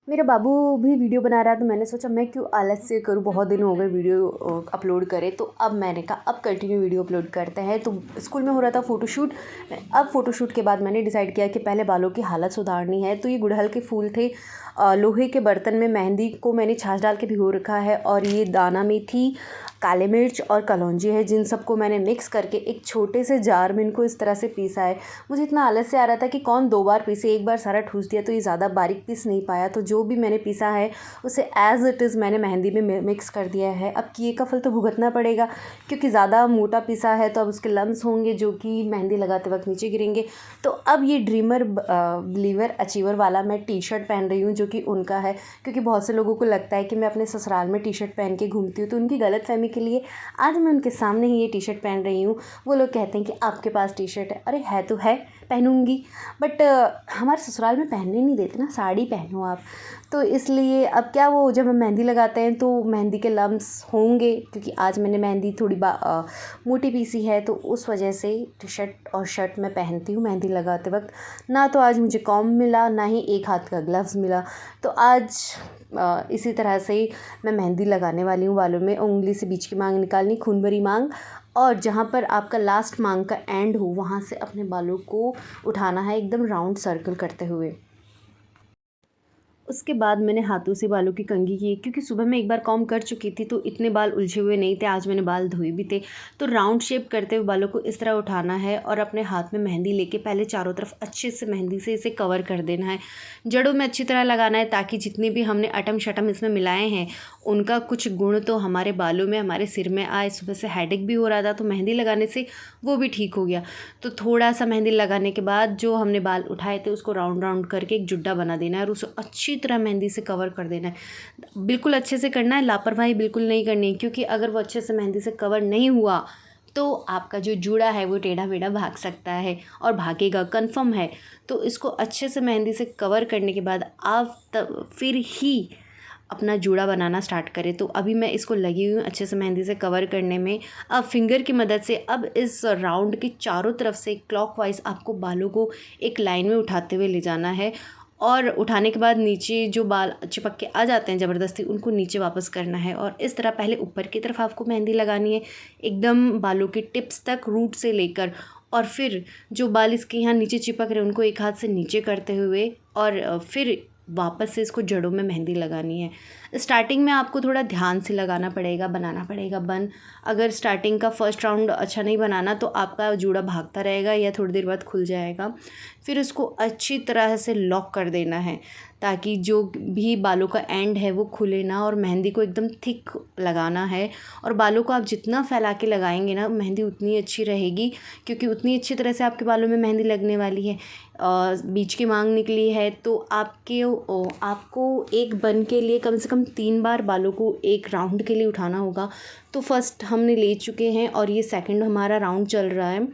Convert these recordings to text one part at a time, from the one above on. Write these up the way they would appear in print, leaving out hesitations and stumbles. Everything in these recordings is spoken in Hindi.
मेरा बाबू भी वीडियो बना रहा है तो मैंने सोचा मैं क्यों आलस से करूँ, बहुत दिन हो गए वीडियो अपलोड करे। तो अब मैंने कहा अब कंटिन्यू वीडियो अपलोड करते हैं। तो स्कूल में हो रहा था फ़ोटोशूट। अब फ़ोटोशूट के बाद मैंने डिसाइड किया कि पहले बालों की हालत सुधारनी है। तो ये गुड़हल के फूल थे, लोहे के बर्तन में मेहंदी को मैंने छाछ डाल के भिगो रखा है, और ये दाना मेथी, काले मिर्च और कलौंजी है, जिन सबको मैंने मिक्स करके एक छोटे से जार में इनको इस तरह से पीसा है। मुझे इतना आलस से आ रहा था कि कौन 2 बार पीसे, एक बार सारा ठूस दिया तो ये ज़्यादा बारीक पीस नहीं पाया। तो जो भी मैंने पीसा है उसे एज़ इट इज़ मैंने मेहंदी में मिक्स कर दिया है। अब किए का फल तो भुगतना पड़ेगा, क्योंकि ज़्यादा मोटा पीसा है तो अब उसके लम्स होंगे जो कि मेहंदी लगाते वक्त नीचे गिरेंगे। तो अब ये ड्रीमर बिलीवर अचीवर वाला मैं टी शर्ट पहन रही हूँ, जो कि उनका है, क्योंकि बहुत से लोगों को लगता है कि मैं अपने ससुराल में टी शर्ट पहन के घूमती हूँ। तो उनकी गलतफहमी के लिए आज मैं उनके सामने ही ये टी शर्ट पहन रही हूँ। वो लोग कहते हैं कि आपके पास टी शर्ट है, अरे है तो है, पहनूँगी, बट हमारे ससुराल में पहनने नहीं देते ना, साड़ी पहनो आप। तो इसलिए अब क्या, वो जब हम मेहंदी लगाते हैं तो मेहंदी के लम्स होंगे, क्योंकि आज मैंने मेहंदी थोड़ी मोटी पीसी है, तो उस वजह से टी शर्ट और शर्ट मैं पहनती हूँ मेहंदी लगाते वक्त। ना तो आज मुझे कॉम्ब मिला, ना ही एक हाथ का ग्लव्स मिला। तो आज इसी तरह से मैं मेहंदी लगाने वाली हूँ बालों में। उंगली से बीच की मांग निकालनी, खून भरी मांग, और जहाँ पर आपका लास्ट मांग का एंड हो वहाँ से अपने बालों को उठाना है, एकदम राउंड सर्कल करते हुए। उसके बाद मैंने हाथों से बालों की कंघी की, क्योंकि सुबह मैं एक बार कॉम्ब कर चुकी थी तो इतने बाल उलझे हुए नहीं थे, आज मैंने बाल धोए भी थे। तो राउंड शेप करते हुए बालों को इस तरह उठाना है, और अपने हाथ में मेहंदी लेके पहले चारों तरफ अच्छे से मेहंदी से इसे कवर कर देना है। जड़ों में अच्छी तरह लगाना है, ताकि जितने भी हमने अटम शटम इसमें मिलाए हैं उनका कुछ गुण तो हमारे बालों में, हमारे सिर में आए। सुबह से हेडेक भी हो रहा था तो मेहंदी लगाने से वो भी ठीक हो गया। तो थोड़ा सा मेहंदी लगाने के बाद जो हमने बाल उठाए थे उसको राउंड राउंड करके एक जुड्डा बना देना है, और उसे अच्छी तरह मेहंदी से कवर कर देना है। बिल्कुल अच्छे से करना है, लापरवाही बिल्कुल नहीं करनी है, क्योंकि अगर वो अच्छे से मेहंदी से कवर नहीं हुआ तो आपका जो जूड़ा है वो टेढ़ा मेढ़ा भाग सकता है, और भागेगा कन्फर्म है। तो इसको अच्छे से मेहंदी से कवर करने के बाद आप तब फिर ही अपना जूड़ा बनाना स्टार्ट करें। तो अभी मैं इसको लगी हुई हूँ अच्छे से मेहंदी से कवर करने में। अब फिंगर की मदद से अब इस राउंड के चारों तरफ से क्लॉकवाइज आपको बालों को एक लाइन में उठाते हुए ले जाना है, और उठाने के बाद नीचे जो बाल चिपक के आ जाते हैं ज़बरदस्ती, उनको नीचे वापस करना है। और इस तरह पहले ऊपर की तरफ आपको मेहंदी लगानी है, एकदम बालों के टिप्स तक, रूट से लेकर, और फिर जो बाल इसके यहाँ नीचे चिपक रहे हैं उनको एक हाथ से नीचे करते हुए, और फिर वापस से इसको जड़ों में मेहंदी लगानी है। स्टार्टिंग में आपको थोड़ा ध्यान से लगाना पड़ेगा, बनाना पड़ेगा बन। अगर स्टार्टिंग का फर्स्ट राउंड अच्छा नहीं बनाना तो आपका जूड़ा भागता रहेगा या थोड़ी देर बाद खुल जाएगा। फिर उसको अच्छी तरह से लॉक कर देना है, ताकि जो भी बालों का एंड है वो खुले ना, और मेहंदी को एकदम थिक लगाना है। और बालों को आप जितना फैला के लगाएंगे ना, मेहंदी उतनी अच्छी रहेगी, क्योंकि उतनी अच्छी तरह से आपके बालों में मेहंदी लगने वाली है। बीच की मांग निकली है तो आपको एक बन के लिए कम से कम 3 बार बालों को एक राउंड के लिए उठाना होगा। तो फर्स्ट हमने ले चुके हैं और ये सेकंड हमारा राउंड चल रहा है।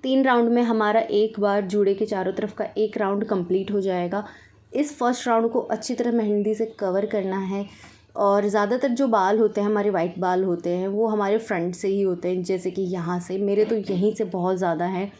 3 राउंड में हमारा एक बार जूड़े के चारों तरफ का एक राउंड कंप्लीट हो जाएगा। इस फर्स्ट राउंड को अच्छी तरह मेहंदी से कवर करना है। और ज़्यादातर जो बाल होते हैं हमारे, वाइट बाल होते हैं, वो हमारे फ्रंट से ही होते हैं, जैसे कि यहाँ से, मेरे तो यहीं से बहुत ज़्यादा है।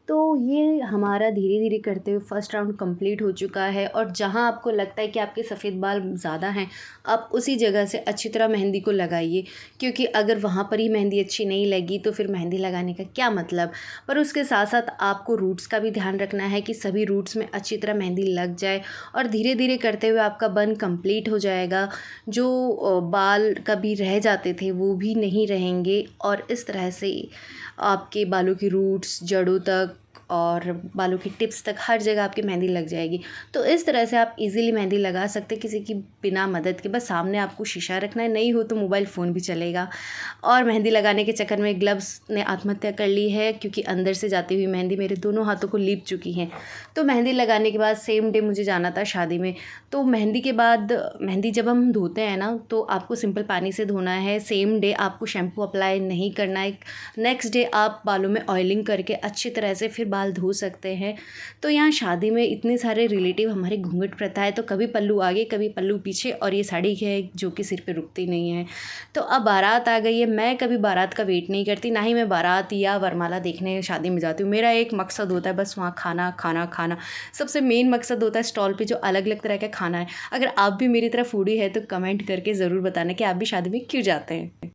तो ये हमारा धीरे धीरे करते हुए फर्स्ट राउंड कंप्लीट हो चुका है। और जहाँ आपको लगता है कि आपके सफ़ेद बाल ज़्यादा हैं, आप उसी जगह से अच्छी तरह मेहंदी को लगाइए, क्योंकि अगर वहाँ पर ही मेहंदी अच्छी नहीं लगी तो फिर मेहंदी लगाने का क्या मतलब। पर उसके साथ साथ आपको रूट्स का भी ध्यान रखना है कि सभी रूट्स में अच्छी तरह मेहंदी लग जाए, और धीरे धीरे करते हुए आपका बन कंप्लीट हो जाएगा। जो बाल कभी रह जाते थे वो भी नहीं रहेंगे, और इस तरह से आपके बालों की रूट्स, जड़ों तक और बालों की टिप्स तक हर जगह आपकी मेहंदी लग जाएगी। तो इस तरह से आप इजीली मेहंदी लगा सकते हैं किसी की बिना मदद के। बस सामने आपको शीशा रखना है, नहीं हो तो मोबाइल फ़ोन भी चलेगा। और मेहंदी लगाने के चक्कर में ग्लव्स ने आत्महत्या कर ली है, क्योंकि अंदर से जाती हुई मेहंदी मेरे दोनों हाथों को लीप चुकी है। तो मेहंदी लगाने के बाद सेम डे मुझे जाना था शादी में। तो मेहंदी के बाद, मेहंदी जब हम धोते हैं ना, तो आपको सिंपल पानी से धोना है। सेम डे आपको शैम्पू अप्लाई नहीं करना है। नेक्स्ट डे आप बालों में ऑयलिंग करके अच्छी तरह से फिर फिर बाल धो सकते हैं। तो यहाँ शादी में इतने सारे रिलेटिव, हमारे घूंघट प्रथा है तो कभी पल्लू आगे कभी पल्लू पीछे, और ये साड़ी है जो कि सिर पे रुकती नहीं है। तो अब बारात आ गई है, मैं कभी बारात का वेट नहीं करती, ना ही मैं बारात या वरमाला देखने शादी में जाती हूँ। मेरा एक मकसद होता है बस वहाँ खाना खाना खाना, सबसे मेन मकसद होता है स्टॉल पे जो अलग अलग तरह का खाना है। अगर आप भी मेरी तरह फूडी है तो कमेंट करके ज़रूर बताना कि आप भी शादी में क्यों जाते हैं।